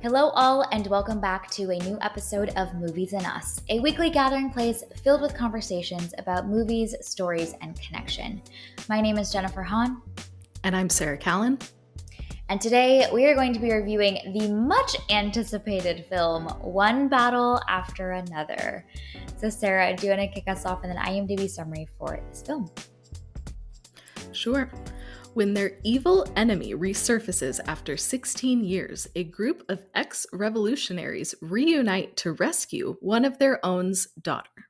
Hello, all, and welcome back to a new episode of Movies and Us, a weekly gathering place filled with conversations about movies, stories, and connection. My name is Jennifer Hahn. And I'm Sarah Callan. And today we are going to be reviewing the much anticipated film, One Battle After Another. So, Sarah, do you want to kick us off with an IMDb summary for this film? Sure. When their evil enemy resurfaces after 16 years, a group of ex-revolutionaries reunite to rescue one of their own's daughter.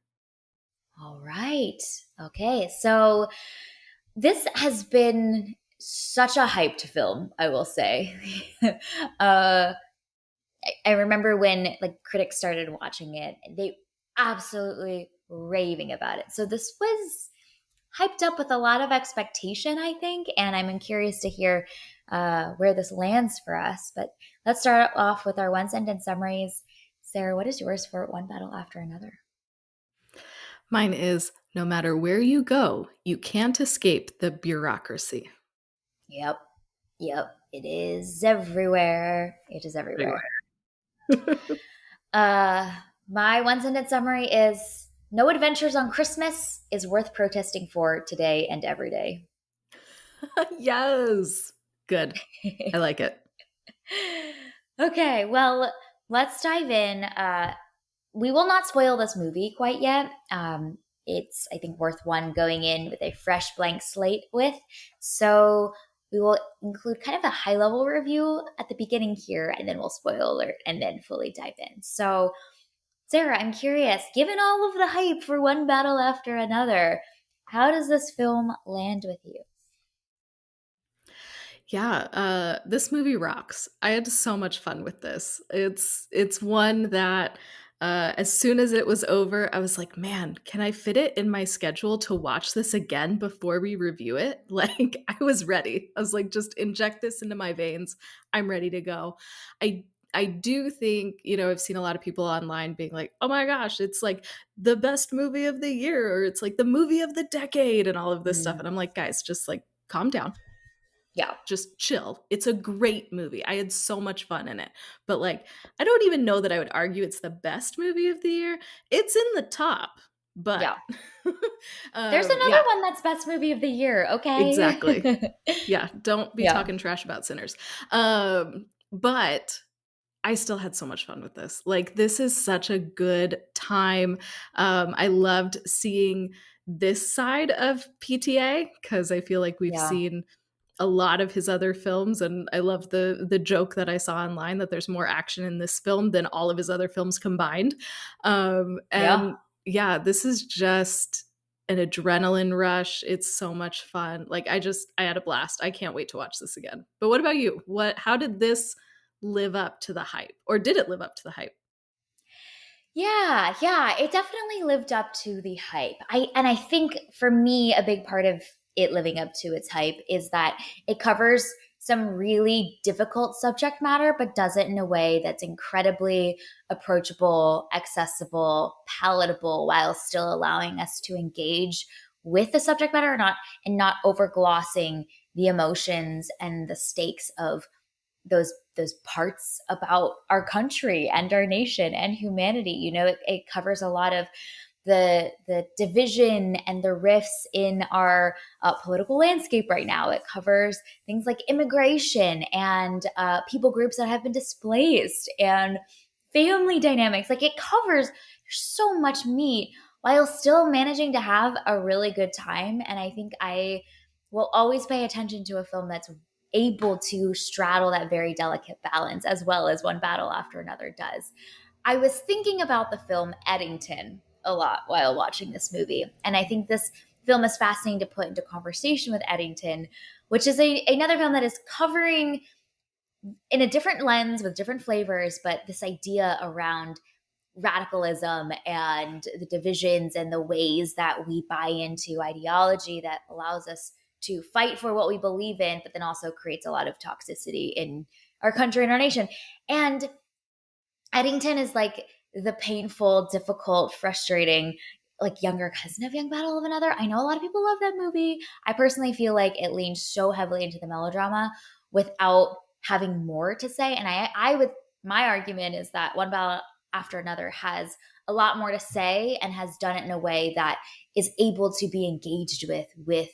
All right. Okay. So this has been such a hyped film, I will say. I remember when critics started watching it, they absolutely raving about it. So this was hyped up with a lot of expectation, I think, and I'm curious to hear where this lands for us. But let's start off with our one sentence summaries. Sarah, what is yours for One Battle After Another? Mine is, no matter where you go, you can't escape the bureaucracy. Yep. It is everywhere. It is everywhere. My one sentence summary is, no adventures on Christmas is worth protesting for today and every day. Yes. Good. I like it. Okay, well, let's dive in. We will not spoil this movie quite yet. It's, I think, worth one going in with a fresh blank slate with. So we will include kind of a high level review at the beginning here, and then we'll spoil alert and then fully dive in. So, Sarah, I'm curious, given all of the hype for One Battle After Another, how does this film land with you? Yeah, this movie rocks. I had so much fun with this. It's one that as soon as it was over, I was like, man, can I fit it in my schedule to watch this again before we review it? Like, I was ready. I was like, just inject this into my veins. I'm ready to go. I do think, I've seen a lot of people online being like, oh my gosh, it's like the best movie of the year, or it's like the movie of the decade, and all of this stuff. And I'm like, guys, just like calm down, Yeah. just chill. It's a great movie. I had so much fun in it. But like, I don't even know that I would argue it's the best movie of the year. It's in the top, but Yeah. There's another yeah, one that's best movie of the year, okay? exactly. Yeah, don't be Yeah. talking trash about Sinners. But I still had so much fun with this. Like, this is such a good time. I loved seeing this side of PTA because I feel like we've Yeah. seen a lot of his other films, and I love the joke that I saw online that there's more action in this film than all of his other films combined. Yeah. And yeah, this is just an adrenaline rush. It's so much fun. Like, I had a blast. I can't wait to watch this again. But what about you? How did this live up to the hype? Or did it live up to the hype? Yeah, it definitely lived up to the hype. I think for me, a big part of it living up to its hype is that it covers some really difficult subject matter, but does it in a way that's incredibly approachable, accessible, palatable, while still allowing us to engage with the subject matter, not overglossing the emotions and the stakes of those parts about our country and our nation and humanity. It covers a lot of the division and the rifts in our political landscape right now. It covers things like immigration and people groups that have been displaced and family dynamics. Like, it covers so much meat while still managing to have a really good time. And I think I will always pay attention to a film that's able to straddle that very delicate balance as well as One Battle After Another does. I was thinking about the film Eddington a lot while watching this movie, and I think this film is fascinating to put into conversation with Eddington, which is another film that is covering in a different lens with different flavors, but this idea around radicalism and the divisions and the ways that we buy into ideology that allows us to fight for what we believe in, but then also creates a lot of toxicity in our country and our nation. And Eddington is like the painful, difficult, frustrating, like younger cousin of Young Battle of Another. I know a lot of people love that movie. I personally feel like it leans so heavily into the melodrama without having more to say. And I would my argument is that One Battle After Another has a lot more to say and has done it in a way that is able to be engaged with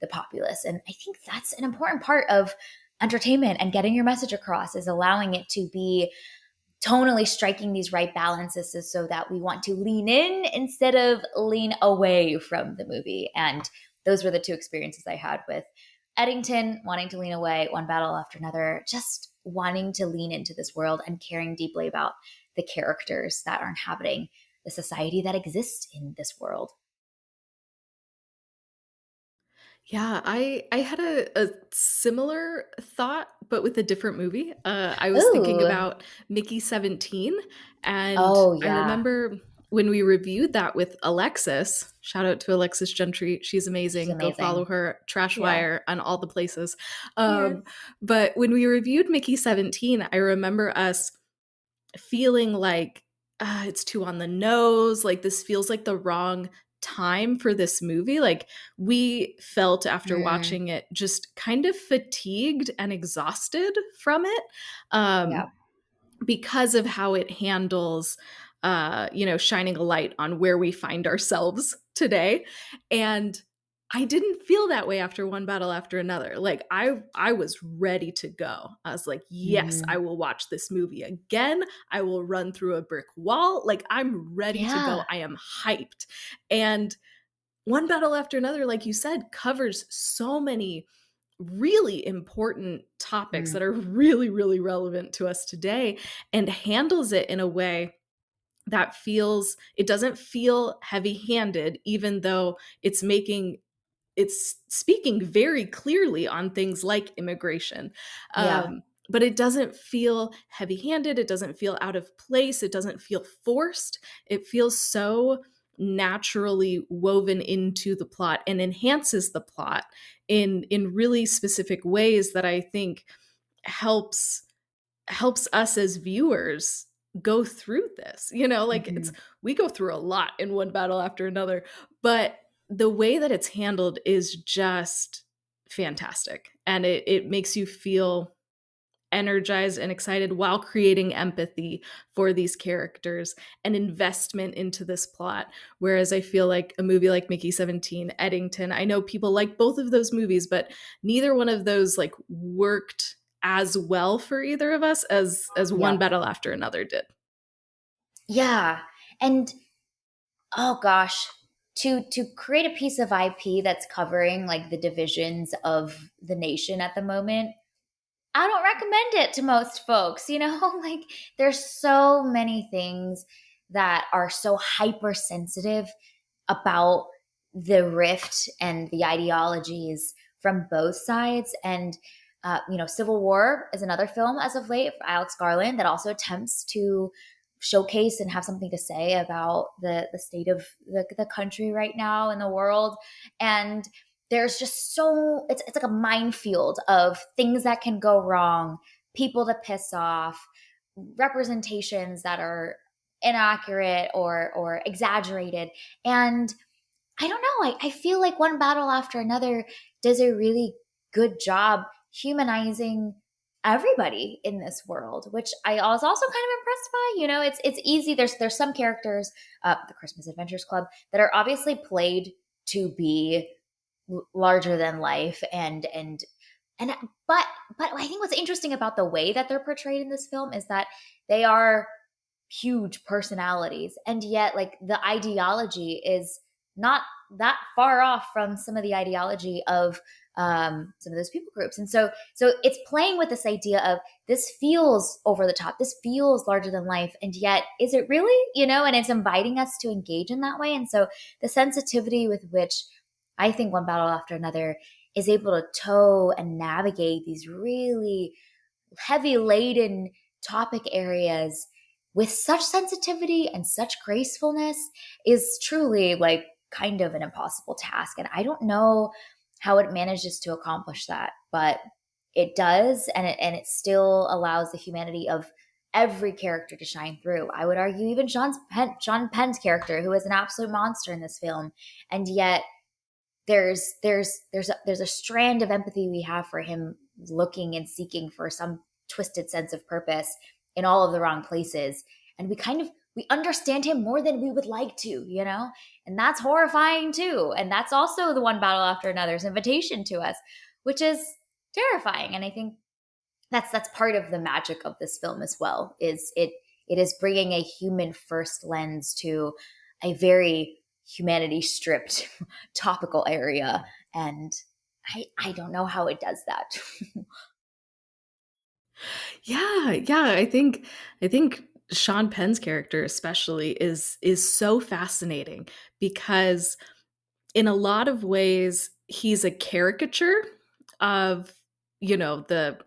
the populace. And I think that's an important part of entertainment and getting your message across, is allowing it to be tonally striking these right balances so that we want to lean in instead of lean away from the movie. And those were the two experiences I had with Eddington, wanting to lean away, One Battle After Another, just wanting to lean into this world and caring deeply about the characters that are inhabiting the society that exists in this world. Yeah, I had a similar thought, but with a different movie. I was thinking Ooh. about Mickey 17, and Oh, I yeah. remember when we reviewed that with Alexis. Shout out to Alexis Gentry, she's She's amazing. Go follow amazing. her, Yeah. Trashwire, on all the places. Yes. But when we reviewed Mickey 17, I remember us feeling like, it's too on the nose, like, this feels like the wrong time for this movie, like, we felt after Mm, watching it just kind of fatigued and exhausted from it, um, yeah. because of how it handles, shining a light on where we find ourselves today. And I didn't feel that way after One Battle After Another. Like I was ready to go. I was like, yes, I Mm, will watch this movie again. I will run through a brick wall. Like I'm ready to go. yeah. I am hyped. And One Battle After Another, like you said, covers so many really important topics Mm, that are really, really relevant to us today and handles it in a way that it doesn't feel heavy handed, even though it's speaking very clearly on things like immigration. yeah. But it doesn't feel heavy handed. It doesn't feel out of place. It doesn't feel forced. It feels so naturally woven into the plot and enhances the plot in really specific ways that I think helps helps us as viewers go through this. Like Mhm. we go through a lot in One Battle After Another, but the way that it's handled is just fantastic. And it makes you feel energized and excited while creating empathy for these characters and investment into this plot. Whereas I feel like a movie like Mickey 17, Eddington, I know people like both of those movies, but neither one of those like worked as well for either of us as One Yep. Battle After Another did. Yeah. And oh gosh, to create a piece of IP that's covering like the divisions of the nation at the moment, I don't recommend it to most folks, you know? Like there's so many things that are so hypersensitive about the rift and the ideologies from both sides. And, Civil War is another film as of late for Alex Garland that also attempts to showcase and have something to say about the state of the country right now in the world. And there's just it's like a minefield of things that can go wrong, people to piss off, representations that are inaccurate or exaggerated. And I don't know. I feel like One Battle After Another does a really good job humanizing everybody in this world, which I was also kind of impressed by. It's easy. There's some characters, the Christmas Adventures Club, that are obviously played to be larger than life, and but I think what's interesting about the way that they're portrayed in this film is that they are huge personalities, and yet like the ideology is not that far off from some of the ideology of some of those people groups. And so it's playing with this idea of, this feels over the top, this feels larger than life, and yet is it really, and it's inviting us to engage in that way. And so the sensitivity with which I think One Battle After Another is able to tow and navigate these really heavy laden topic areas with such sensitivity and such gracefulness is truly like kind of an impossible task. And I don't know how it manages to accomplish that, but it does. And it still allows the humanity of every character to shine through. I would argue even Sean Penn's character, who is an absolute monster in this film, and yet there's a strand of empathy we have for him, looking and seeking for some twisted sense of purpose in all of the wrong places. And we understand him more than we would like to, you know? And that's horrifying too. And that's also the one battle after another's invitation to us, which is terrifying. And I think that's part of the magic of this film as well, is it is bringing a human first lens to a very humanity stripped topical area. And I don't know how it does that. Yeah, yeah, I think Sean Penn's character especially is so fascinating because in a lot of ways he's a caricature of, the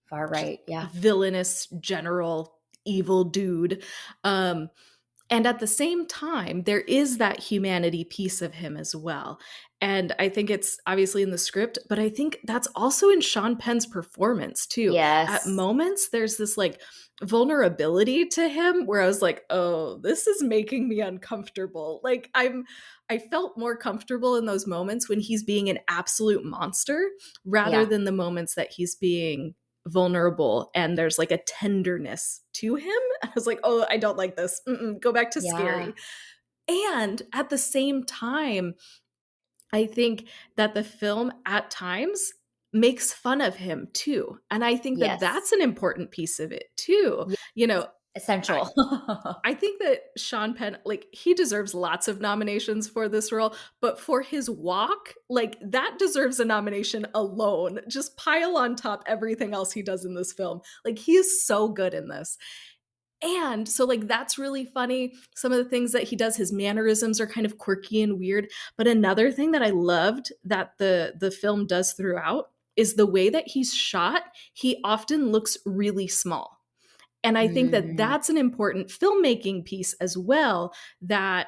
Far right, yeah. villainous general evil dude. Um and at the same time, there is that humanity piece of him as well. And I think it's obviously in the script, but I think that's also in Sean Penn's performance too. At Yes. moments, there's this like vulnerability to him where I was like, oh, this is making me uncomfortable. I felt more comfortable in those moments when he's being an absolute monster rather Yeah. than the moments that he's being vulnerable and there's like a tenderness to him. I was like, oh, I don't like this. Go back to Yeah. scary. And at the same time, I think that the film at times makes fun of him too. And I think that Yes. that's an important piece of it too. Yes. You know, I, Essential. I think that Sean Penn, like, he deserves lots of nominations for this role, but for his walk, like, that deserves a nomination alone. Just pile on top everything else he does in this film. Like, he is so good in this. And so, like, that's really funny. Some of the things that he does, his mannerisms are kind of quirky and weird. But another thing that I loved that the film does throughout is the way that he's shot. He often looks really small, and I think that Mm, that's an important filmmaking piece as well, that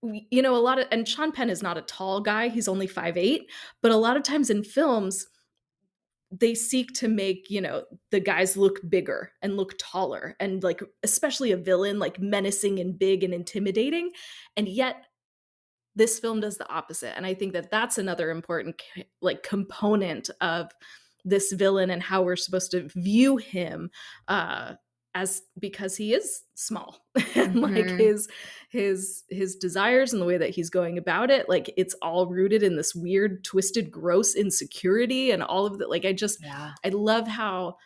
a lot of, and Sean Penn is not a tall guy, he's only 5'8", but a lot of times in films they seek to make, the guys look bigger and look taller and, like, especially a villain, like, menacing and big and intimidating, and yet this film does the opposite, and I think that that's another important component of this villain and how we're supposed to view him, as because he is small and, like, mhm. his desires and the way that he's going about it, like, it's all rooted in this weird, twisted, gross insecurity and all of that. Like, Yeah. I love how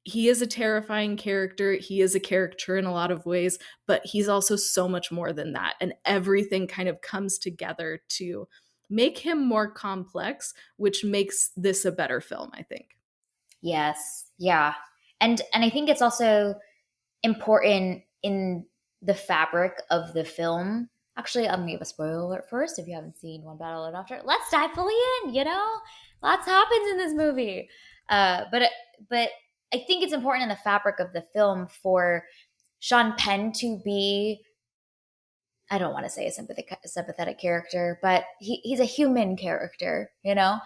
he is a terrifying character. He is a caricature in a lot of ways, but he's also so much more than that. And everything kind of comes together to make him more complex, which makes this a better film, I think. Yes. Yeah. And I think it's also important in the fabric of the film. Actually, I'm gonna give a spoiler alert first. If you haven't seen One Battle and After, let's dive fully in. Lots happens in this movie. But I think it's important in the fabric of the film for Sean Penn to be. I don't want to say a sympathetic character, but he's a human character. Uh,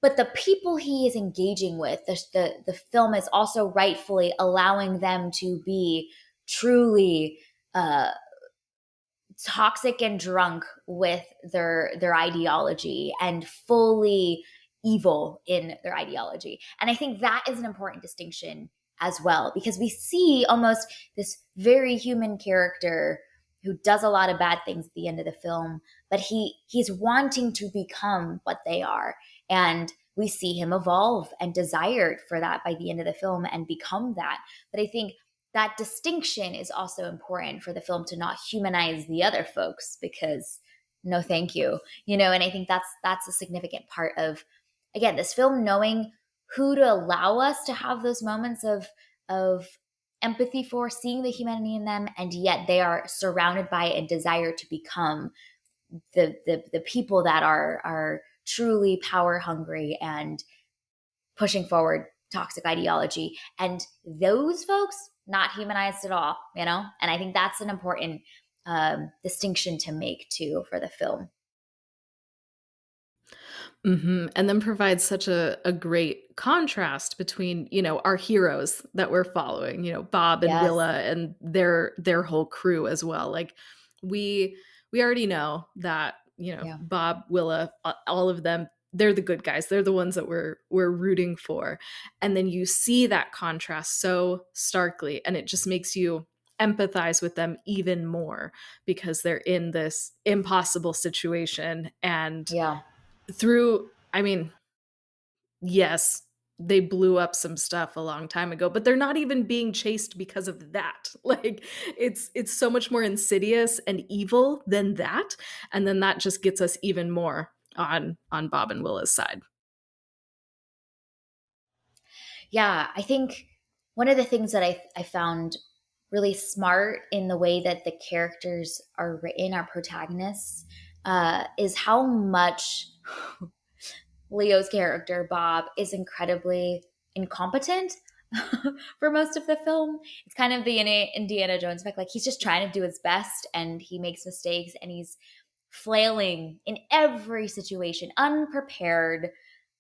But the people he is engaging with, the film is also rightfully allowing them to be truly uh, toxic and drunk with their ideology and fully evil in their ideology. And I think that is an important distinction as well, because we see almost this very human character who does a lot of bad things at the end of the film, but he's wanting to become what they are. And we see him evolve and desired for that by the end of the film and become that. But I think that distinction is also important for the film to not humanize the other folks, because no thank you, and I think that's a significant part of, again, this film knowing who to allow us to have those moments of empathy for, seeing the humanity in them, and yet they are surrounded by and desire to become the people that are truly power hungry and pushing forward toxic ideology. And those folks, not humanized at all, And I think that's an important distinction to make too for the film. And then provides such a great contrast between, our heroes that we're following, Bob and Yes. Willa and their whole crew as well. Like, we we already know that, Yeah. Bob, Willa, all of them, they're the good guys. They're the ones that we're rooting for. And then you see that contrast so starkly, and it just makes you empathize with them even more because they're in this impossible situation. And Yeah. through, I mean, yes, they blew up some stuff a long time ago, but they're not even being chased because of that. Like it's so much more insidious and evil than that, and then that just gets us even more on Bob and Willa's side. Yeah, I think one of the things that I found really smart in the way that the characters are written, our protagonists, is how much Leo's character, Bob, is incredibly incompetent for most of the film. It's kind of the Indiana Jones effect. Like he's just trying to do his best and he makes mistakes and he's flailing in every situation, unprepared,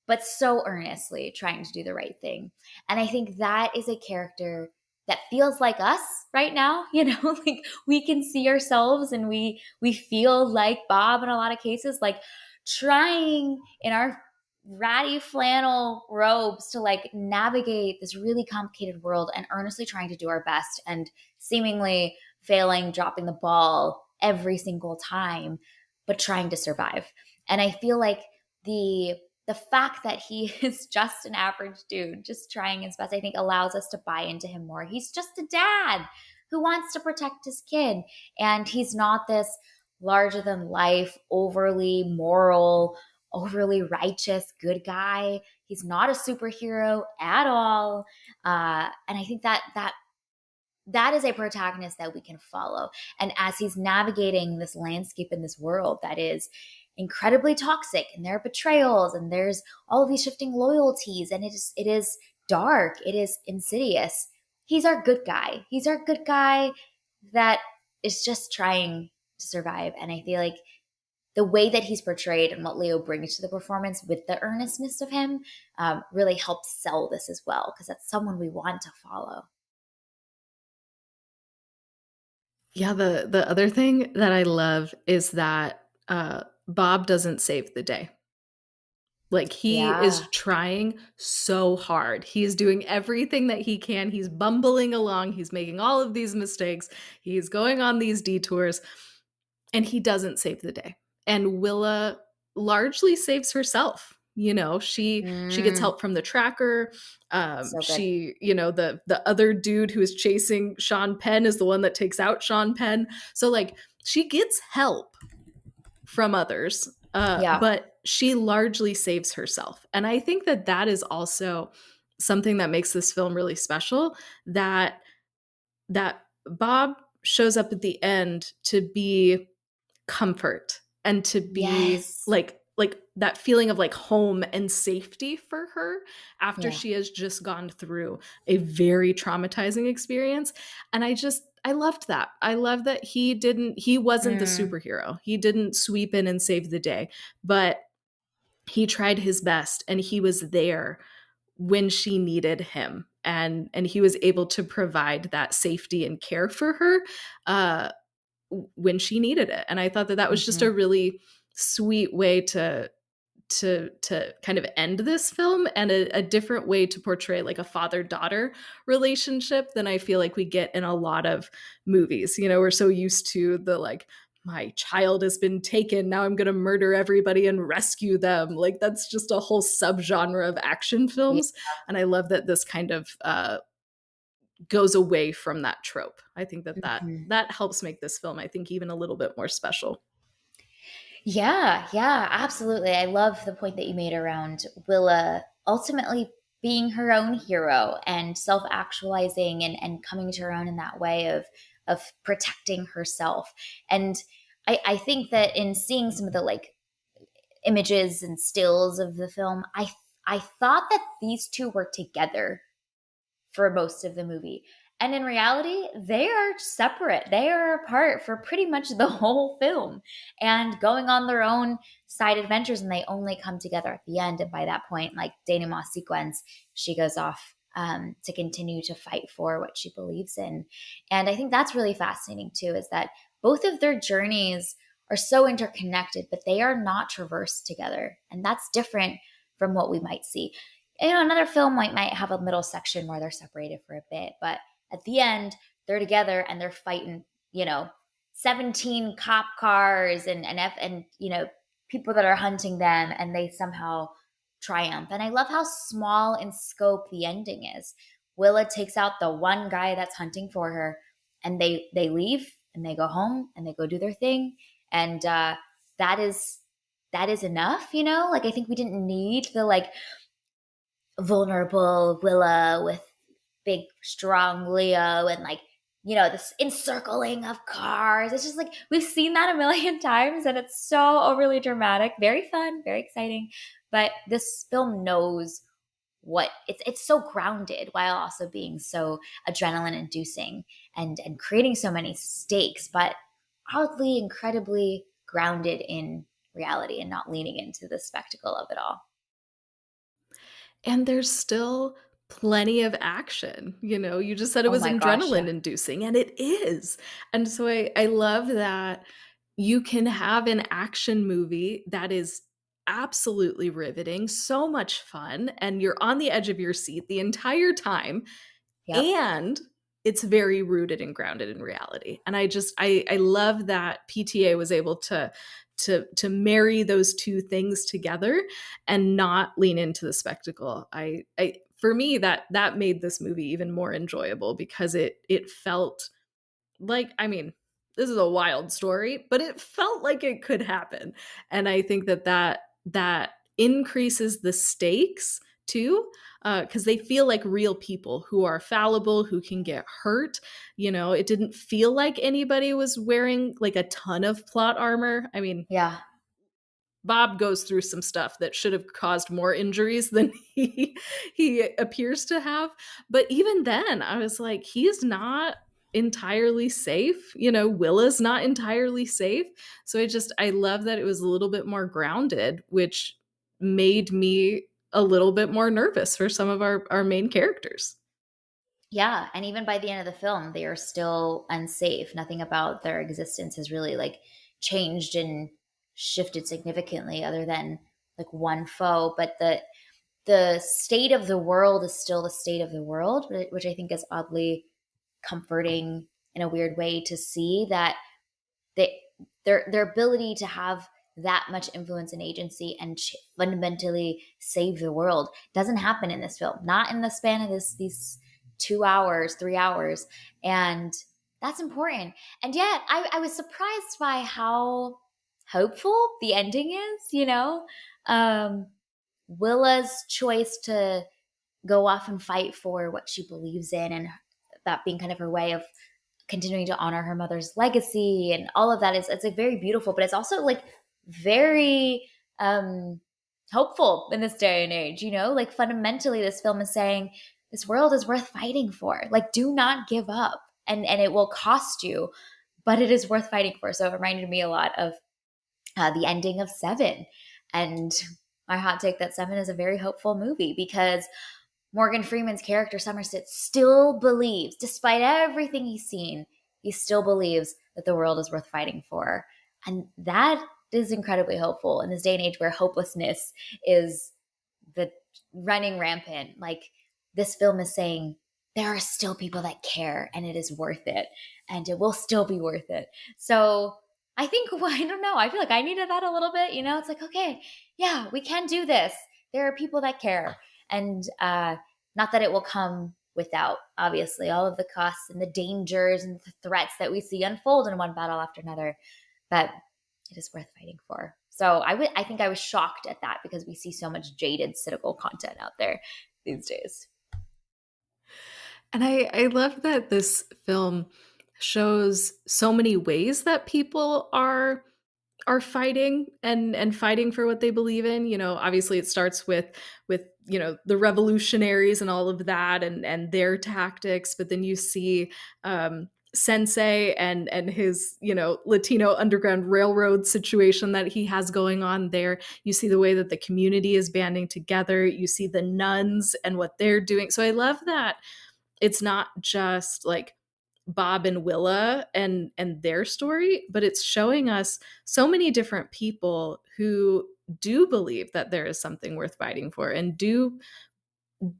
but so earnestly trying to do the right thing. And I think that is a character that feels like us right now, like we can see ourselves and we feel like Bob in a lot of cases, like trying in our ratty flannel robes to like navigate this really complicated world and earnestly trying to do our best and seemingly failing, dropping the ball every single time, but trying to survive. And I feel like the the fact that he is just an average dude, just trying his best, I think allows us to buy into him more. He's just a dad who wants to protect his kid. And he's not this larger than life, overly moral, overly righteous good guy. He's not a superhero at all. And I think that is a protagonist that we can follow. And as he's navigating this landscape in this world that is incredibly toxic, and there are betrayals, and there's all of these shifting loyalties, and it is dark, it is insidious. He's our good guy. He's our good guy that is just trying to survive. And I feel like the way that he's portrayed and what Leo brings to the performance with the earnestness of him really helps sell this as well, because that's someone we want to follow. Yeah, the other thing that I love is that Bob doesn't save the day. Like, he is Yeah. trying so hard. He's doing everything that he can. He's bumbling along. He's making all of these mistakes. He's going on these detours, and he doesn't save the day. And Willa largely saves herself. She gets Mm, help from the tracker. so good. The other dude who is chasing Sean Penn is the one that takes out Sean Penn. So like she gets help from others, Yeah. but she largely saves herself. And I think that that is also something that makes this film really special. That Bob shows up at the end to be comfort and to be Yes. like that feeling of like home and safety for her after Yeah. she has just gone through a very traumatizing experience. And I loved that. I love that he wasn't the Mm, superhero. He didn't sweep in and save the day, but he tried his best and he was there when she needed him, and he was able to provide that safety and care for her uh when she needed it. And I thought that that was just hmm. a really sweet way to kind of end this film, and a different way to portray like a father-daughter relationship than I feel like we get in a lot of movies. We're so used to the like, my child has been taken, now I'm going to murder everybody and rescue them. Like that's just a whole subgenre of action Yeah. films, and I love that this kind of goes away from that trope. I think that Mhm. that helps make this film, I think, even a little bit more special. Yeah, yeah, absolutely. I love the point that you made around Willa ultimately being her own hero and self-actualizing and coming to her own in that way of protecting herself. And I think that in seeing some of the like images and stills of the film, I thought that these two were together for most of the movie. And in reality, they are separate. They are apart for pretty much the whole film and going on their own side adventures. And they only come together at the end. And by that point, like Moss sequence, she goes off to continue to fight for what she believes in. And I think that's really fascinating too, is that both of their journeys are so interconnected, but they are not traversed together. And that's different from what we might see. Another film might have a middle section where they're separated for a bit, but at the end, they're together and they're fighting, 17 cop cars and people that are hunting them, and they somehow triumph. And I love how small in scope the ending is. Willa takes out the one guy that's hunting for her, and they leave and they go home and they go do their thing, and that is that is enough. Like, I think we didn't need the like vulnerable Willa with big strong Leo, and like this encircling of cars. It's just like we've seen that a million times, and it's so overly dramatic. Very fun, very exciting, but this film knows what it's so grounded while also being so adrenaline inducing, and creating so many stakes, but oddly incredibly grounded in reality and not leaning into the spectacle of it all. And there's still plenty of action, you just said it Oh was my gosh, adrenaline yeah. inducing, and it is. And so I love that you can have an action movie that is absolutely riveting, so much fun, and you're on the edge of your seat the entire time, Yep. and it's very rooted and grounded in reality. And I love that PTA was able to marry those two things together and not lean into the spectacle. I For me, that made this movie even more enjoyable because it felt like, I mean, this is a wild story, but it felt like it could happen. And I think that increases the stakes too, because they feel like real people who are fallible, who can get hurt. It didn't feel like anybody was wearing like a ton of plot armor. I mean, Yeah. Bob goes through some stuff that should have caused more injuries than he appears to have. But even then, I was like, he's not entirely safe. Willa's not entirely safe. So I love that it was a little bit more grounded, which made me a little bit more nervous for some of our main characters. Yeah, and even by the end of the film, they are still unsafe. Nothing about their existence has really like changed and shifted significantly, other than like one foe. But the state of the world is still the state of the world, which I think is oddly comforting in a weird way to see that they their ability to have that much influence and agency and fundamentally save the world doesn't happen in this film, not in the span of these 2 hours, 3 hours. And that's important. And yet I was surprised by how hopeful the ending is, um Willa's choice to go off and fight for what she believes in, and that being kind of her way of continuing to honor her mother's legacy and all of that, it's like very beautiful, but it's also like very um hopeful in this day and age. Like, fundamentally this film is saying this world is worth fighting for. Like, do not give up, and it will cost you, but it is worth fighting for. So it reminded me a lot of the ending of Seven. And my hot take that Seven is a very hopeful movie, because Morgan Freeman's character Somerset still believes, despite everything he's seen, he still believes that the world is worth fighting for. And that is incredibly hopeful in this day and age where hopelessness is the running rampant. Like, this film is saying there are still people that care, and it is worth it, and it will still be worth it. So I think, well, I don't know. I feel like I needed that a little bit. It's like, okay, yeah, we can do this. There are people that care. And not that it will come without, obviously, all of the costs and the dangers and the threats that we see unfold in one battle after another, but it is worth fighting for. So I think I was shocked at that, because we see so much jaded, cynical content out there these days. And I love that this film shows so many ways that people are fighting and fighting for what they believe in. Obviously it starts with the revolutionaries and all of that and their tactics, but then you see Sensei and his Latino Underground Railroad situation that he has going on there. You see the way that the community is banding together. You see the nuns and what they're doing. So I love that it's not just like Bob and Willa and their story, but it's showing us so many different people who do believe that there is something worth fighting for and do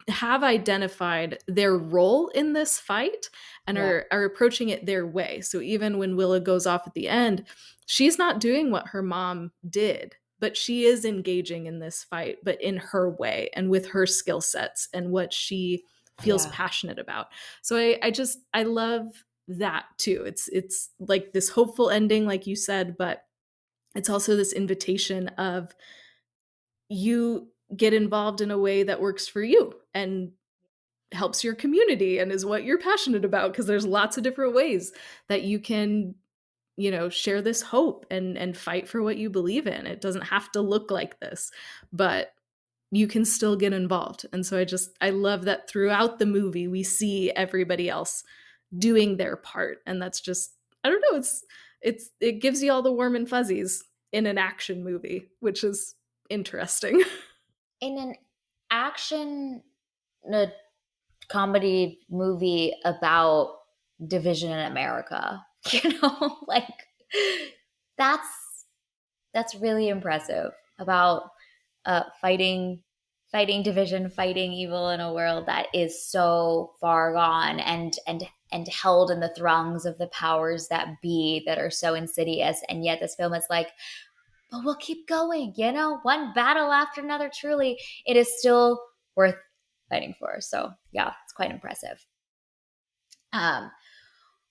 have identified their role in this fight and Yeah. are approaching it their way. So even when Willa goes off at the end, she's not doing what her mom did, but she is engaging in this fight, but in her way and with her skill sets and what she feels Yeah. passionate about. So I love that too. It's like this hopeful ending, like you said, but it's also this invitation of you get involved in a way that works for you and helps your community and is what you're passionate about, because there's lots of different ways that you can, share this hope and fight for what you believe in. It doesn't have to look like this, but you can still get involved. And so I love that throughout the movie we see everybody else doing their part, and that's just, I don't know, it gives you all the warm and fuzzies in an action movie, which is interesting. In an action uh, comedy movie about division in America, like that's that's really impressive about fighting division, fighting evil in a world that is so far gone and held in the throngs of the powers that be that are so insidious. And yet this film is like, but we'll keep going, one battle after another. Truly, it is still worth fighting for. So yeah, it's quite impressive. Um,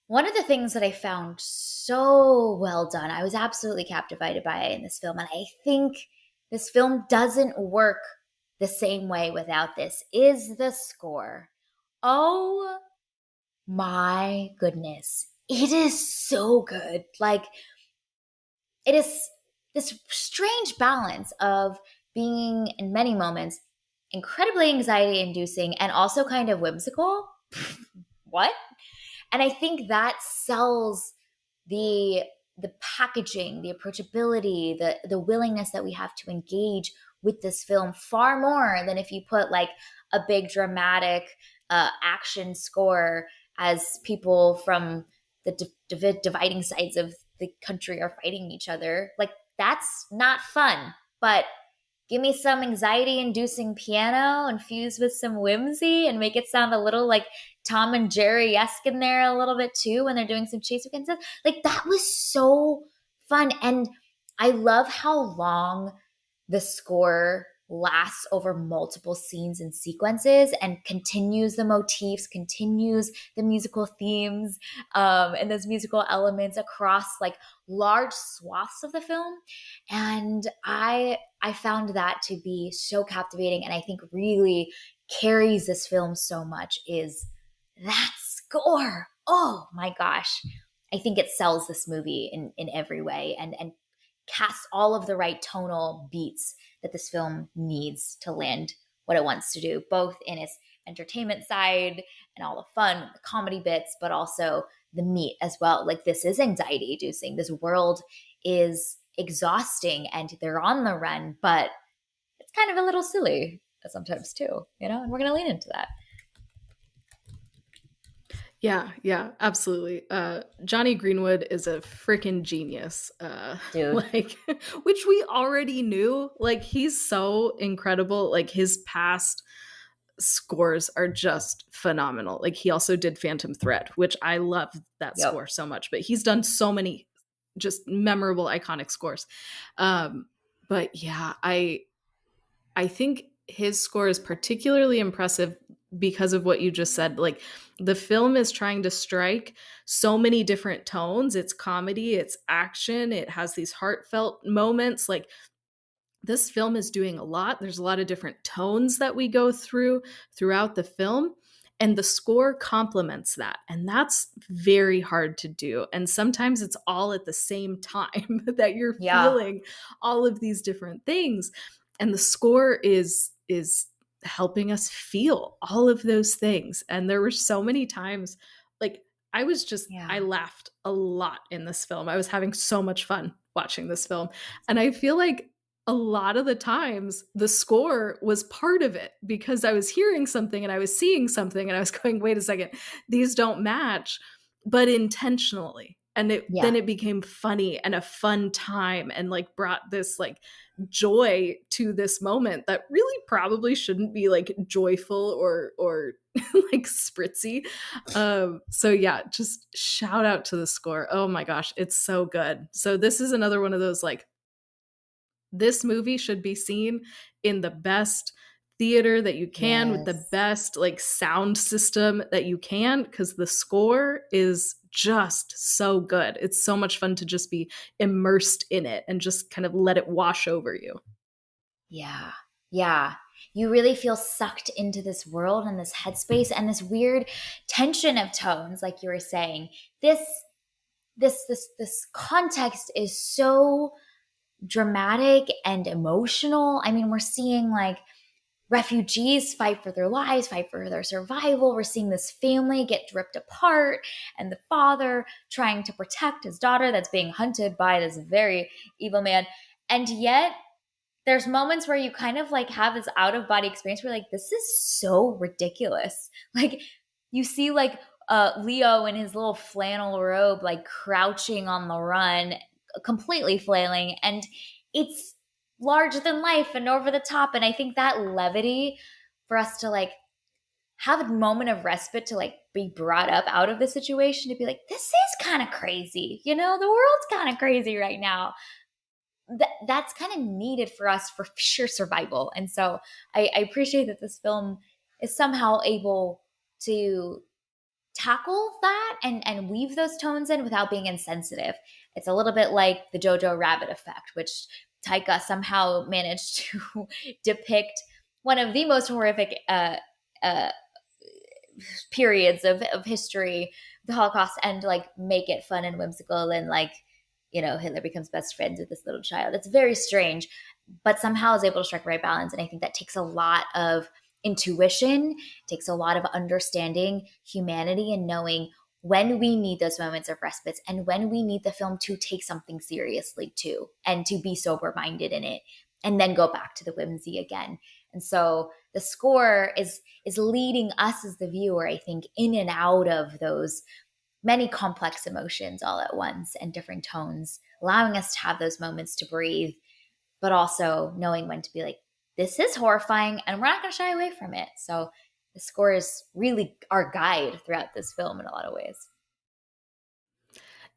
One of the things that I found so well done, I was absolutely captivated by it in this film, and I think this film doesn't work the same way without this, is the score. Oh my goodness. It is so good. Like, it is this strange balance of being, in many moments, incredibly anxiety inducing and also kind of whimsical. What? And I think that sells the the packaging, the approachability, the willingness that we have to engage with this film far more than if you put like a big dramatic action score as people from the dividing sides of the country are fighting each other. Like, that's not fun. But give me some anxiety inducing piano infused with some whimsy and make it sound a little like Tom and Jerry esque in there a little bit too when they're doing some chase sequences. Like, that was so fun. And I love how long the score lasts over multiple scenes and sequences and continues the motifs, continues the musical themes, and those musical elements across like large swaths of the film. And I found that to be so captivating, and I think really carries this film so much is that score. Oh my gosh. I think it sells this movie in every way and casts all of the right tonal beats that this film needs to land what it wants to do, both in its entertainment side and all the fun, the comedy bits, but also the meat as well. Like, this is anxiety inducing. This world is exhausting and they're on the run, but it's kind of a little silly sometimes too, and we're going to lean into that. Yeah, yeah, absolutely. Johnny Greenwood is a freaking genius. Dude, Like, which we already knew. Like, he's so incredible. Like, his past scores are just phenomenal. Like, he also did Phantom Thread, which I love that yep. score so much. But he's done so many just memorable, iconic scores. Um, but yeah, I think his score is particularly impressive because of what you just said. Like, the film is trying to strike so many different tones. It's comedy, it's action, it has these heartfelt moments. Like, this film is doing a lot. There's a lot of different tones that we go throughout the film. And the score complements that. And that's very hard to do. And sometimes it's all at the same time that you're Yeah. feeling all of these different things. And the score is helping us feel all of those things. And there were so many times, like, I Yeah. laughed a lot in this film. I was having so much fun watching this film. And I feel like a lot of the times the score was part of it because I was hearing something and I was seeing something and I was going, wait a second, these don't match. but intentionally. And Yeah. then it became funny and a fun time and like brought this like joy to this moment that really probably shouldn't be like joyful or like spritzy. So yeah, just shout out to the score. Oh my gosh, it's so good. So this is another one of those like, this movie should be seen in the best theater that you can with the Yes. best like sound system that you can, because the score is just so good. It's so much fun to just be immersed in it and just kind of let it wash over you. Yeah. Yeah. You really feel sucked into this world and this headspace and this weird tension of tones, like you were saying. This this context is so dramatic and emotional. I mean, we're seeing like refugees fight for their lives, fight for their survival. We're seeing this family get ripped apart, and the father trying to protect his daughter that's being hunted by this very evil man. And yet, there's moments where you kind of like have this out of body experience where like this is so ridiculous. Like you see like Leo in his little flannel robe like crouching on the run, completely flailing, and it's larger than life and over the top. And I think that levity for us to like have a moment of respite to like be brought up out of the situation to be like, this is kind of crazy. You know, the world's kind of crazy right now. That's kind of needed for us for sure survival. And so I appreciate that this film is somehow able to tackle that and weave those tones in without being insensitive. It's a little bit like the Jojo Rabbit effect, which Taika somehow managed to depict one of the most horrific uh, periods of history, the Holocaust, and like make it fun and whimsical and like, you know, Hitler becomes best friends with this little child. It's very strange, but somehow is able to strike the right balance. And I think that takes a lot of intuition, takes a lot of understanding humanity and knowing when we need those moments of respite and when we need the film to take something seriously too and to be sober minded in it and then go back to the whimsy again. And so the score is leading us as the viewer, I think, in and out of those many complex emotions all at once and different tones, allowing us to have those moments to breathe, but also knowing when to be like, this is horrifying and we're not going to shy away from it. So the score is really our guide throughout this film in a lot of ways.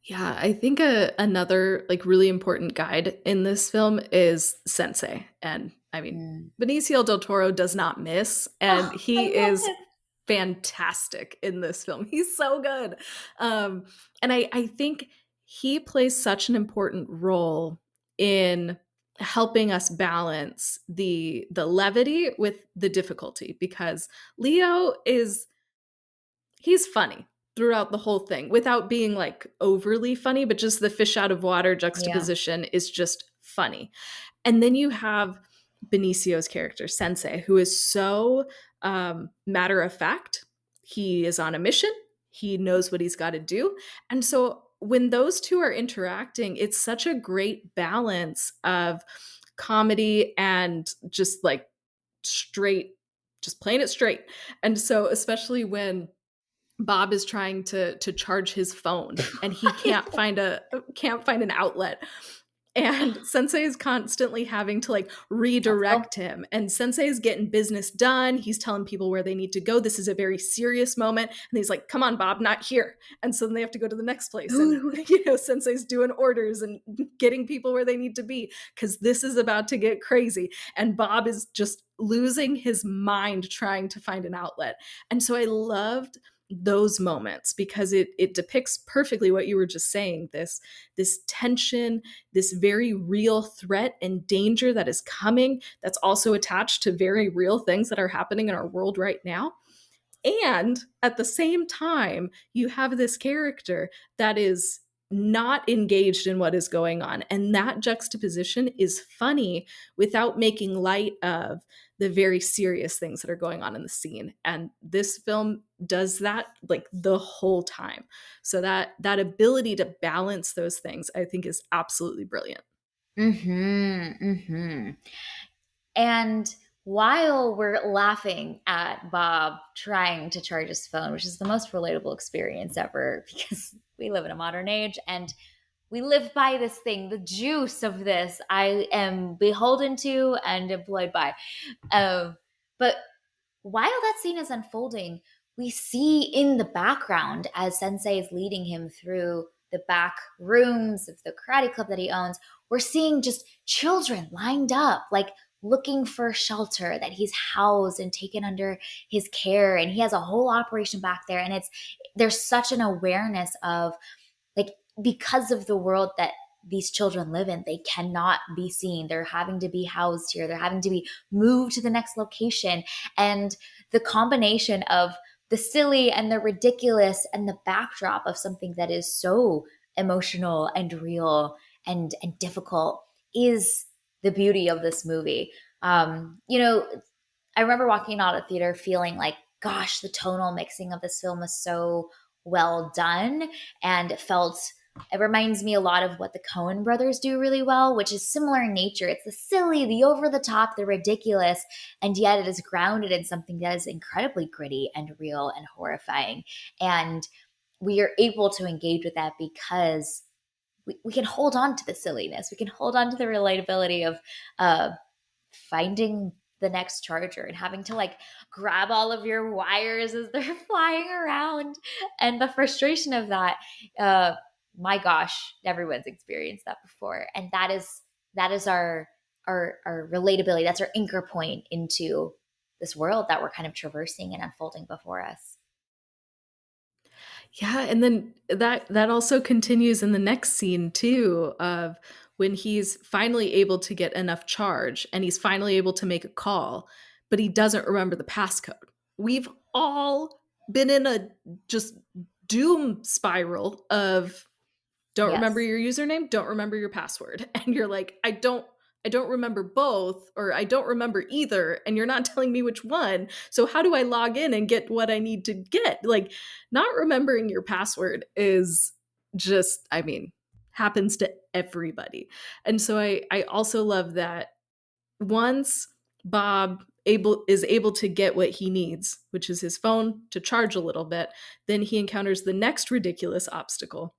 Yeah, I think another like really important guide in this film is Sensei. And I mean, Mm. Benicio del Toro does not miss, and Oh, I he love is him. fantastic in this film. He's so good. Um, and I think he plays such an important role in helping us balance the levity with the difficulty, because Leo is he's funny throughout the whole thing without being like overly funny, but just the fish out of water Yeah. juxtaposition is just funny. And then you have Benicio's character, Sensei, who is so matter of fact. He is on a mission, he knows what he's got to do. And so when those two are interacting, it's such a great balance of comedy and just like straight, just playing it straight. And so, especially when Bob is trying to charge his phone and he can't find an outlet. And Sensei is constantly having to like Let's go. redirect him. And Sensei is getting business done. He's telling people where they need to go. This is a very serious moment. And he's like, come on, Bob, not here. And so then they have to go to the next place. And, Sensei's doing orders and getting people where they need to be because this is about to get crazy. And Bob is just losing his mind trying to find an outlet. And so I loved those moments because it depicts perfectly what you were just saying, this tension, this very real threat and danger that is coming, that's also attached to very real things that are happening in our world right now. And at the same time, you have this character that is not engaged in what is going on. And that juxtaposition is funny without making light of the very serious things that are going on in the scene. And this film does that like the whole time. So that ability to balance those things, I think, is absolutely brilliant. Mm-hmm. Mm-hmm. And while we're laughing at Bob trying to charge his phone, which is the most relatable experience ever because we live in a modern age and we live by this thing. The juice of this I am beholden to and employed by. Um, but while that scene is unfolding, we see in the background as Sensei is leading him through the back rooms of the karate club that he owns, we're seeing just children lined up, like looking for shelter, that he's housed and taken under his care. And he has a whole operation back there. And there's such an awareness of like, because of the world that these children live in, they cannot be seen. They're having to be housed here. They're having to be moved to the next location. And the combination of the silly and the ridiculous and the backdrop of something that is so emotional and real and difficult is the beauty of this movie. You know, I remember walking out of the theater feeling like, gosh, the tonal mixing of this film was so well done, and it reminds me a lot of what the Coen brothers do really well, which is similar in nature. It's the silly, the over the top, the ridiculous, and yet it is grounded in something that is incredibly gritty and real and horrifying. And we are able to engage with that because we can hold on to the silliness. We can hold on to the relatability of uh, finding the next charger and having to like grab all of your wires as they're flying around, and the frustration of that. My gosh, everyone's experienced that before, and that is our relatability. That's our anchor point into this world that we're kind of traversing and unfolding before us. Yeah, and then that also continues in the next scene too, of when he's finally able to get enough charge and he's finally able to make a call, but he doesn't remember the passcode. We've all been in a just doom spiral of don't remember Yes. your username, don't remember your password. And you're like, I don't remember both, or I don't remember either, and you're not telling me which one. So how do I log in and get what I need to get? Like, not remembering your password is just, I mean, happens to everybody. And so I also love that once Bob able to get what he needs, which is his phone to charge a little bit, then he encounters the next ridiculous obstacle,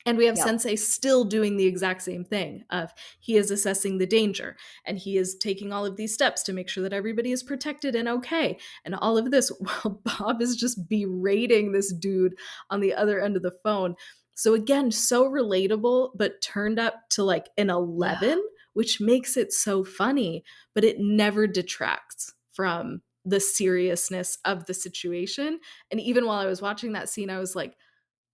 and we have Yep. Sensei still doing the exact same thing of he is assessing the danger and he is taking all of these steps to make sure that everybody is protected and okay. And all of this while Bob is just berating this dude on the other end of the phone. So again, so relatable, but turned up to like an Yeah. 11, which makes it so funny, but it never detracts from the seriousness of the situation. And even while I was watching that scene, I was like,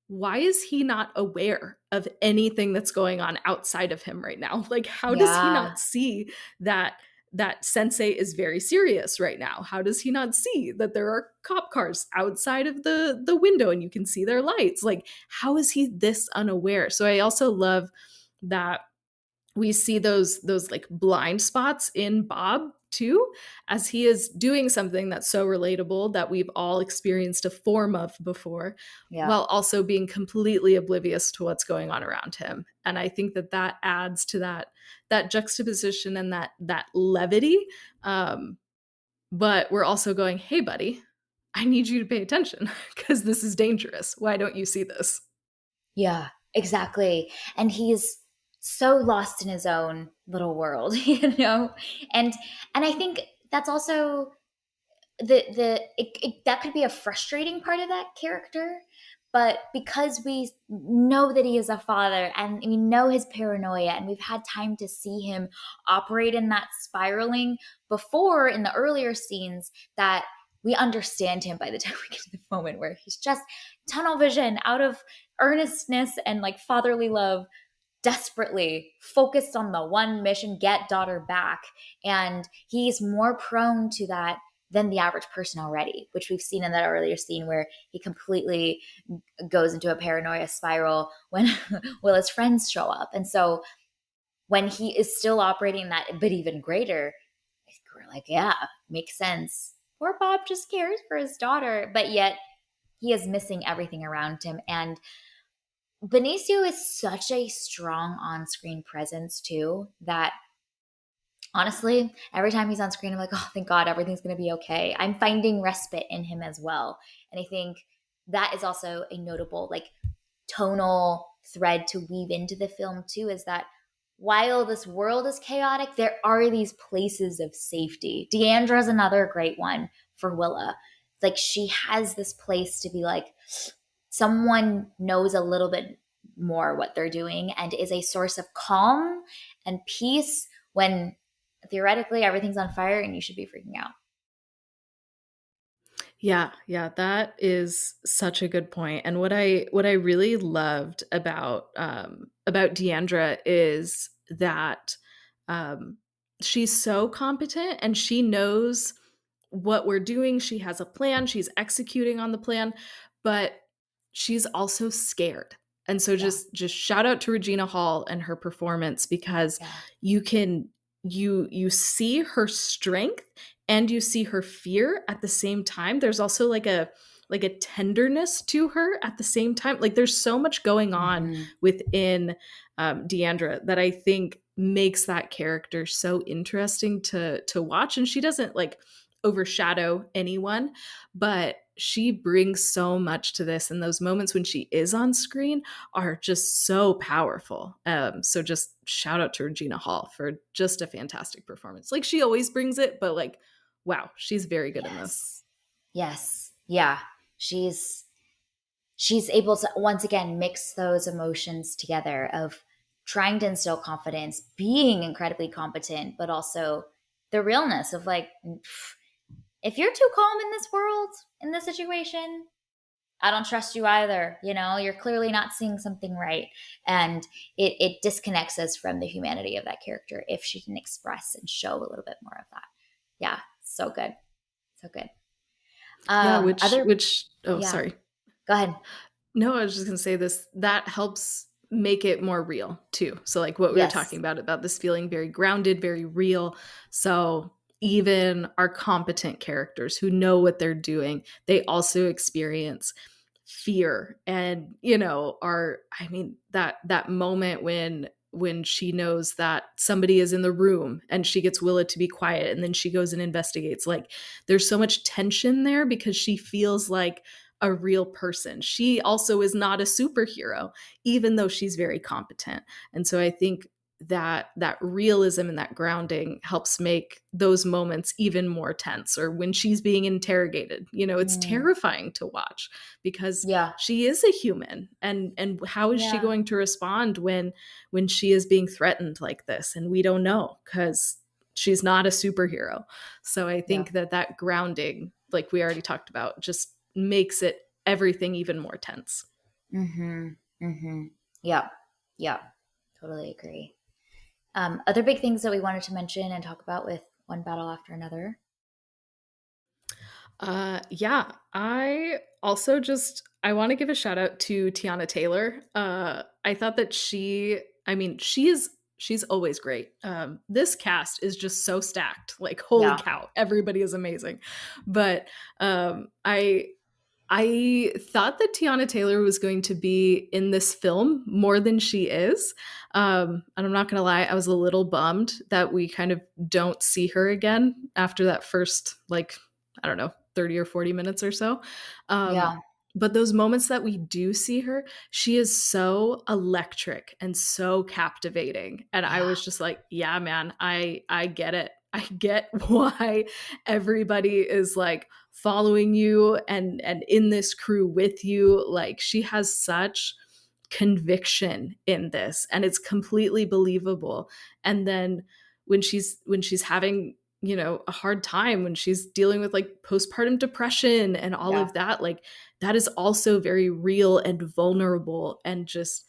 why is he not aware of anything that's going on outside of him right now? Like, how does he Yeah. not see that Sensei is very serious right now? How does he not see that there are cop cars outside of the window and you can see their lights? Like, how is he this unaware? So I also love that we see those like blind spots in Bob too, as he is doing something that's so relatable that we've all experienced a form of before, Yep. while also being completely oblivious to what's going on around him. And I think that that adds to that juxtaposition and that levity. But we're also going, hey buddy, I need you to pay attention because this is dangerous. Why don't you see this? Yeah, exactly. And he's so lost in his own little world, you know? And I think that's also that could be a frustrating part of that character, but because we know that he is a father and we know his paranoia and we've had time to see him operate in that spiraling before in the earlier scenes, that we understand him by the time we get to the moment where he's just tunnel vision out of earnestness and like fatherly love, desperately focused on the one mission, get daughter back. And he's more prone to that than the average person already, which we've seen in that earlier scene where he completely goes into a paranoia spiral when will his friends show up. And so when he is still operating that, but even greater, we're like, yeah, makes sense. Poor Bob just cares for his daughter, but yet he is missing everything around him. And Benicio is such a strong on-screen presence too, that Honestly, every time he's on screen, I'm like, oh, thank God, everything's going to be okay. I'm finding respite in him as well. And I think that is also a notable, like, tonal thread to weave into the film, too, is that while this world is chaotic, there are these places of safety. Deandra is another great one for Willa. Like, she has this place to be like, someone knows a little bit more what they're doing and is a source of calm and peace when theoretically everything's on fire and you should be freaking out. Yeah, yeah, that is such a good point. And what I really loved about Deandra is that um she's so competent and she knows what we're doing. She has a plan, she's executing on the plan, but she's also scared. And so Yeah. just shout out to Regina Hall and her performance because Yeah. you can you see her strength and you see her fear at the same time. There's also like a tenderness to her at the same time. Like there's so much going on Mm-hmm. within Deandra that I think makes that character so interesting to watch. And she doesn't like overshadow anyone, but she brings so much to this. And those moments when she is on screen are just so powerful. So just shout out to Regina Hall for just a fantastic performance. Like she always brings it, but like, wow, she's very good in this. Yes. Yes. Yeah. She's she's able to once again mix those emotions together of trying to instill confidence, being incredibly competent, but also the realness of like, if you're too calm in this world, in this situation, I don't trust you either. You know, you're clearly not seeing something right. And it disconnects us from the humanity of that character if she can express and show a little bit more of that. Yeah, so good. So good. Yeah, Other, oh, yeah, sorry. go ahead. No, I was just gonna say this, that helps make it more real too. So like what we were talking Yes. about this feeling very grounded, very real. So even our competent characters who know what they're doing, they also experience fear and are, I mean, that moment when she knows that somebody is in the room and she gets Willa to be quiet and then she goes and investigates. Like there's so much tension there because she feels like a real person. She also is not a superhero, even though she's very competent. And so I think that realism and that grounding helps make those moments even more tense. Or when she's being interrogated, it's Mm, terrifying to watch because yeah. she is a human, and how is she Yeah. going to respond when she is being threatened like this, and we don't know because she's not a superhero. So I Yeah. think that grounding, like we already talked about, just makes it everything even more tense. Mm-hmm. Mm-hmm. Yeah. Yeah. Totally agree. Other big things that we wanted to mention and talk about with one battle after another. Yeah, I also just I want to give a shout out to Tiana Taylor. I thought that I mean, she's always great. This cast is just so stacked. Like, holy Yeah. cow, everybody is amazing. But I thought that Tiana Taylor was going to be in this film more than she is. And I'm not going to lie, I was a little bummed that we kind of don't see her again after that first, like, I don't know, 30 or 40 minutes or so. Um, Yeah. but those moments that we do see her, she is so electric and so captivating. And I Yeah. was just like, yeah, man, I get it. I get why everybody is like following you and in this crew with you. Like she has such conviction in this and it's completely believable. And then when she's having a hard time, when she's dealing with like postpartum depression and all Yeah. of that, like that is also very real and vulnerable. And just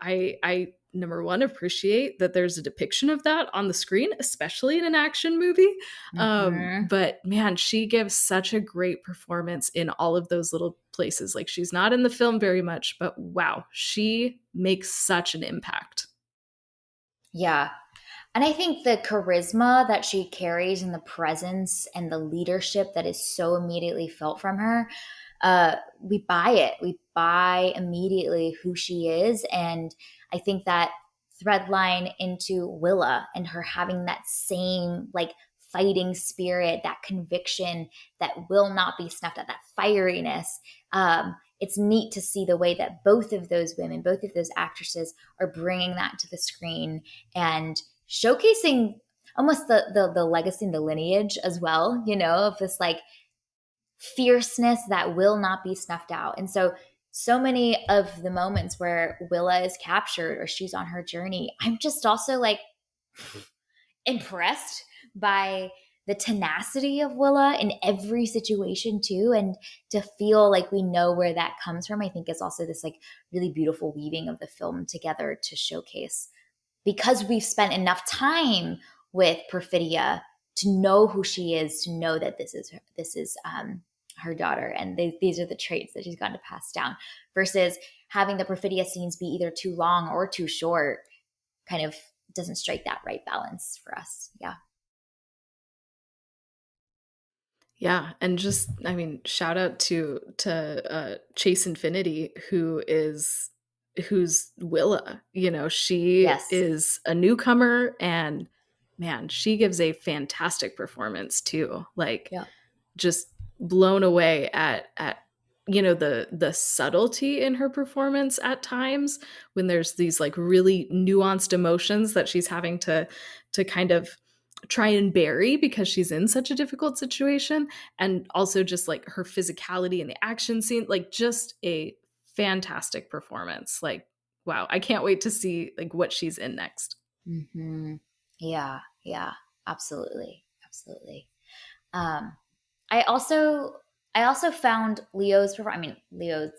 I number one appreciate that there's a depiction of that on the screen, especially in an action movie. Mm-hmm. But man, she gives such a great performance in all of those little places. Like she's not in the film very much, but wow, she makes such an impact. Yeah. And I think the charisma that she carries and the presence and the leadership that is so immediately felt from her, we buy it. We buy immediately who she is. And I think that thread line into Willa and her having that same like fighting spirit, that conviction that will not be snuffed out, that fieriness. It's neat to see the way that both of those women, both of those actresses are bringing that to the screen and showcasing almost the legacy and the lineage as well, you know, of this like fierceness that will not be snuffed out. And so many of the moments where Willa is captured or she's on her journey, I'm just also like impressed by the tenacity of Willa in every situation too. And to feel like we know where that comes from, I think is also this like really beautiful weaving of the film together to showcase, because we've spent enough time with Perfidia to know who she is, to know that this is her daughter, and these are the traits that she's gotten to pass down. Versus having the Perfidia scenes be either too long or too short, kind of doesn't strike that right balance for us. Yeah. Yeah, and just I mean, shout out Chase Infinity, who's Willa. You know, she Yes. is a newcomer, and man, she gives a fantastic performance too. Like, Yeah. just blown away at the subtlety in her performance at times, when there's these like really nuanced emotions that she's having to kind of try and bury because she's in such a difficult situation, and also just like her physicality in the action scene, like just a fantastic performance. Like, wow, I can't wait to see like what she's in next. Hmm. Yeah. Yeah. Absolutely. Absolutely. Um, I also I also found I mean, Leo's,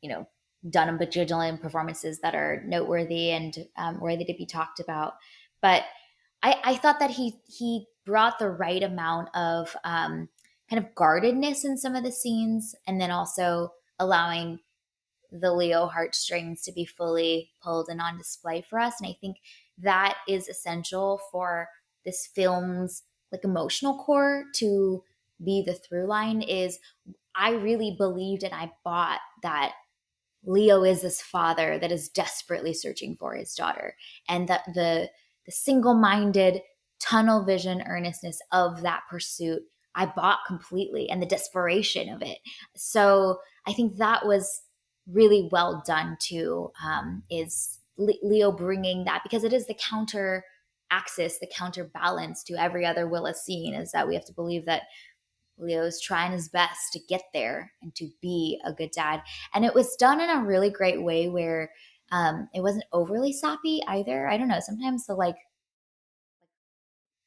you know, done a bajillion performances that are noteworthy and worthy to be talked about. But I thought that he brought the right amount of kind of guardedness in some of the scenes, and then also allowing the Leo heartstrings to be fully pulled and on display for us. And I think that is essential for this film's like emotional core to be the through line. Is I really believed and I bought that Leo is this father that is desperately searching for his daughter, and that the single-minded tunnel vision earnestness of that pursuit I bought completely, and the desperation of it. So I think that was really well done too. Is Leo bringing that, because it is the counter axis, the counterbalance to every other Willa scene, is that we have to believe that Leo's trying his best to get there and to be a good dad. And it was done in a really great way where it wasn't overly sappy either. I don't know. Sometimes the like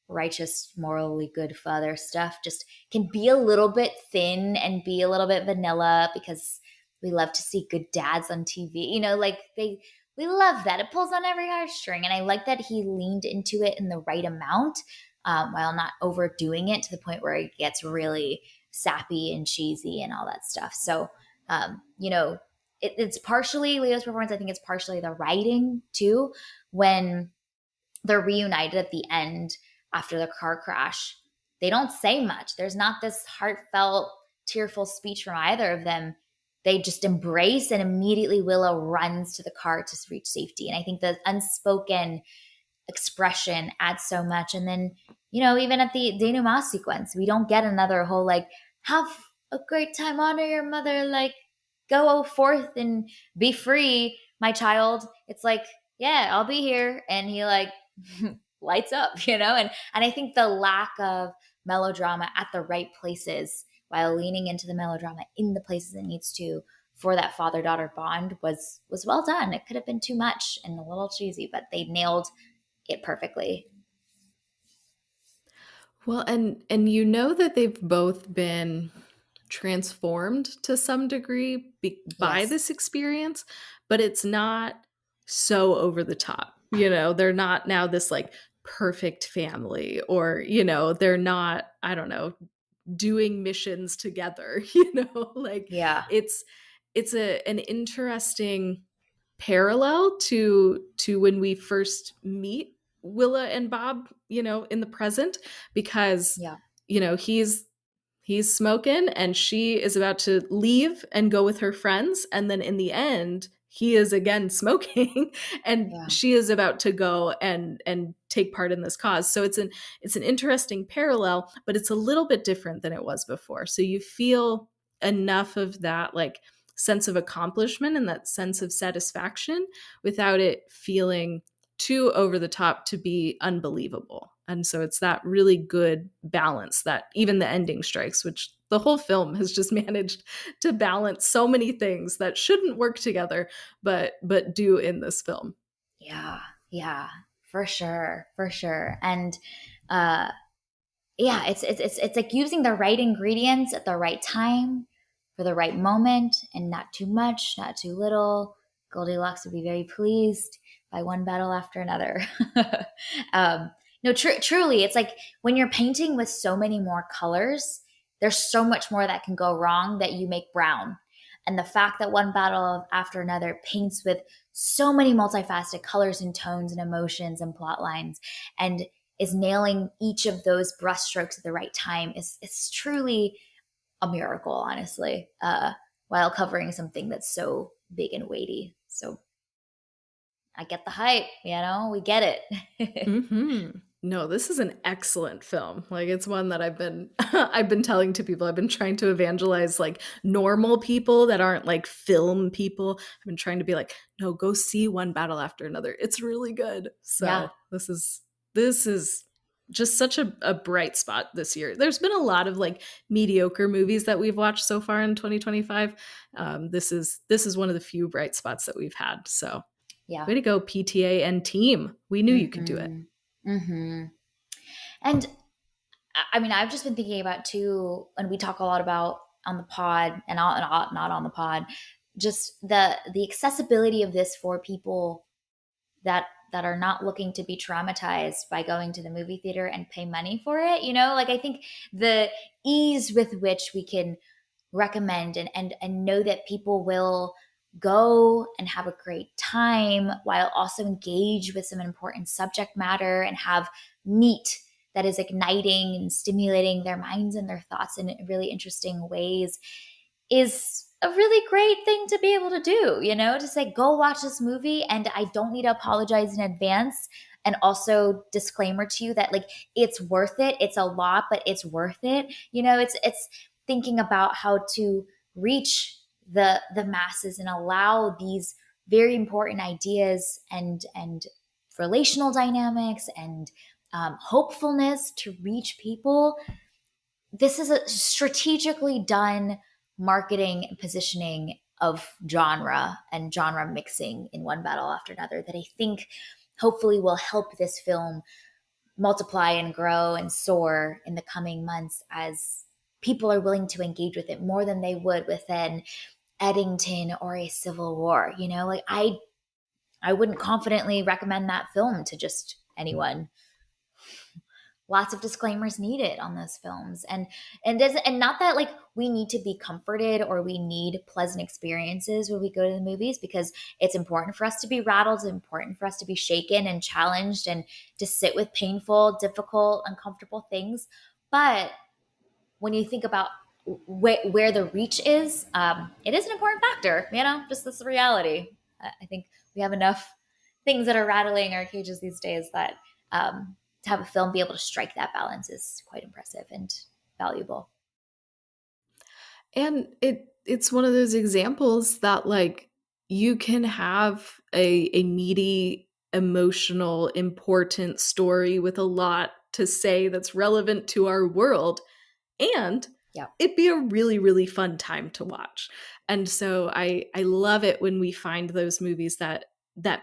righteous, morally good father stuff just can be a little bit thin and be a little bit vanilla, because we love to see good dads on TV. You know, like we love that. It pulls on every heartstring. And I like that he leaned into it in the right amount, while not overdoing it to the point where it gets really sappy and cheesy and all that stuff. So, you know, it's partially Leo's performance. I think it's partially the writing too. When they're reunited at the end after the car crash, they don't say much. There's not this heartfelt, tearful speech from either of them. They just embrace, and immediately Willow runs to the car to reach safety. And I think the unspoken expression adds so much. And then, you know, even at the denouement sequence, we don't get another whole like, have a great time, honor your mother, like go forth and be free, my child. It's like, yeah, I'll be here. And he like lights up, you know? And I think the lack of melodrama at the right places, while leaning into the melodrama in the places it needs to for that father-daughter bond, was well done. It could have been too much and a little cheesy, but they nailed it perfectly. Well, and you know that they've both been transformed to some degree by Yes. this experience, but it's not so over the top. You know, they're not now this like perfect family, or they're not, I don't know, doing missions together. Like, Yeah. it's an interesting parallel to when we first meet Willa and Bob, in the present, because Yeah. he's smoking and she is about to leave and go with her friends, and then in the end he is again smoking and Yeah. she is about to go and take part in this cause. So it's an interesting parallel, but it's a little bit different than it was before. So you feel enough of that like sense of accomplishment and that sense of satisfaction without it feeling too over the top to be unbelievable. And so it's that really good balance that even the ending strikes, which the whole film has just managed to balance so many things that shouldn't work together but do in this film. Yeah. Yeah. For sure. For sure. And uh yeah, it's like using the right ingredients at the right time for the right moment, and not too much, not too little. Goldilocks would be very pleased by one battle after another. No, truly, it's like when you're painting with so many more colors, there's so much more that can go wrong that you make brown. And the fact that one battle after another paints with so many multifaceted colors and tones and emotions and plot lines, and is nailing each of those brushstrokes at the right time is truly a miracle, honestly, while covering something that's so big and weighty. So I get the hype, we get it. Mhm. No, this is an excellent film. Like, it's one that I've been I've been telling to people. I've been trying to evangelize, like, normal people that aren't, like, film people. I've been trying to be like, "No, go see One Battle After Another. It's really good." Yeah, So, this is just such a bright spot this year. There's been a lot of, like, mediocre movies that we've watched so far in 2025. This is one of the few bright spots that we've had. So, yeah. way to go, PTA and team. We knew you could do it. Mm-hmm. Mm-hmm. And I mean, I've just been thinking about too, and we talk a lot about on the pod and not on the pod, just the accessibility of this for people that are not looking to be traumatized by going to the movie theater and pay money for it. Like I think the ease with which we can recommend and know that people will go and have a great time while also engage with some important subject matter and have meat that is igniting and stimulating their minds and their thoughts in really interesting ways is a really great thing to be able to do, to say, go watch this movie and I don't need to apologize in advance. And also disclaimer to you that like it's worth it. It's a lot, but it's worth it. It's thinking about how to reach the masses and allow these very important ideas and relational dynamics and hopefulness to reach people. This is a strategically done marketing and positioning of genre and genre mixing in one battle after another that I think hopefully will help this film multiply and grow and soar in the coming months as people are willing to engage with it more than they would with an Eddington or a Civil War. Like I wouldn't confidently recommend that film to just anyone. Lots of disclaimers needed on those films, and not that like we need to be comforted or we need pleasant experiences when we go to the movies, because it's important for us to be rattled, it's important for us to be shaken and challenged and to sit with painful, difficult, uncomfortable things. But when you think about where the reach is, it is an important factor. Just this reality. I think we have enough things that are rattling our cages these days that to have a film be able to strike that balance is quite impressive and valuable. And it's one of those examples that like you can have a meaty, emotional, important story with a lot to say that's relevant to our world and Yeah. it'd be a really really fun time to watch. And so I love it when we find those movies that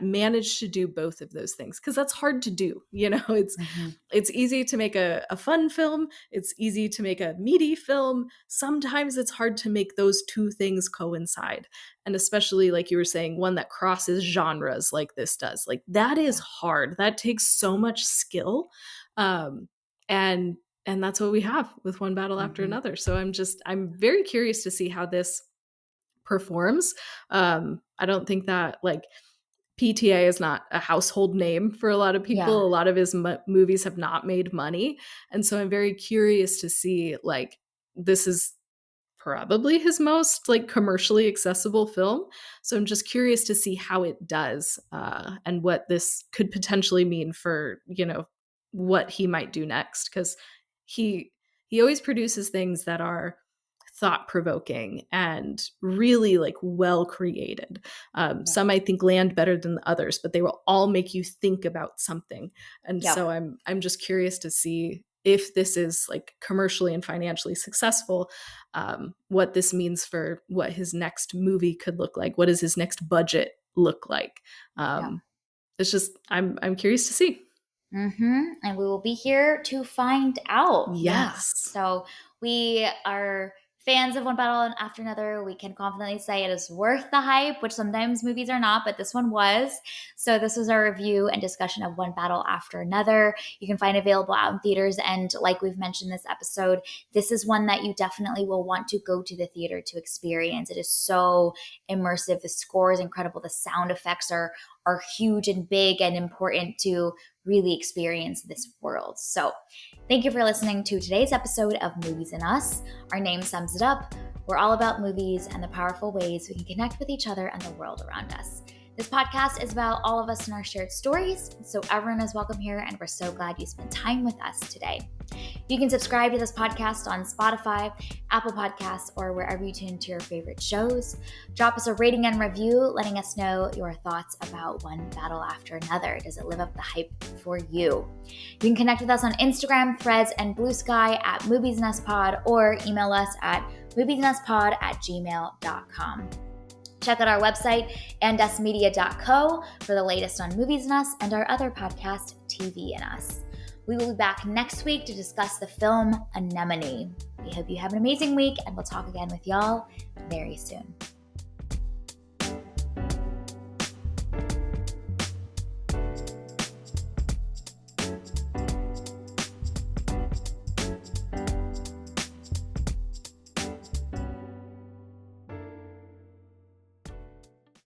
manage to do both of those things because that's hard to do. it's Hmm. it's easy to make a fun film, it's easy to make a meaty film. Sometimes it's hard to make those two things coincide, and especially like you were saying, one that crosses genres like this does. Like that is Yeah. hard, that takes so much skill. um and and that's what we have with One Battle After Hmm. Another. So I'm very curious to see how this performs. I don't think that like PTA is not a household name for a lot of Yeah. people. A lot of his movies have not made money, and so I'm very curious to see like this is probably his most like commercially accessible film. So I'm just curious to see how it does, and what this could potentially mean for, what he might do next, because he he always produces things that are thought provoking and really like well created. Yeah. Some I think land better than the others, but they will all make you think about something. And Yep. so I'm just curious to see if this is like commercially and financially successful, what this means for what his next movie could look like. What does his next budget look like? Yep. It's just I'm curious to see. And we will be here to find out. Yeah. Yes. So we are fans of one battle after another. We can confidently say it is worth the hype, which sometimes movies are not, but this one was. So this was our review and discussion of one battle after another. You can find available out in theaters. And like we've mentioned this episode, this is one that you definitely will want to go to the theater to experience. It is so immersive. The score is incredible. The sound effects are huge and big and important to really experience this world. So, thank you for listening to today's episode of Movies and Us. Our name sums it up. We're all about movies and the powerful ways we can connect with each other and the world around us. This podcast is about all of us and our shared stories, so everyone is welcome here, and we're so glad you spent time with us today. You can subscribe to this podcast on Spotify, Apple Podcasts, or wherever you tune to your favorite shows. Drop us a rating and review, letting us know your thoughts about one battle after another. Does it live up the hype for you? You can connect with us on Instagram, Threads, and Blue Sky at Movies and Us Pod, or email us at moviesanduspod@gmail.com. Check out our website, andusmedia.co, for the latest on Movies and Us and our other podcast, TV and Us. We will be back next week to discuss the film Anemone. We hope you have an amazing week, and we'll talk again with y'all very soon.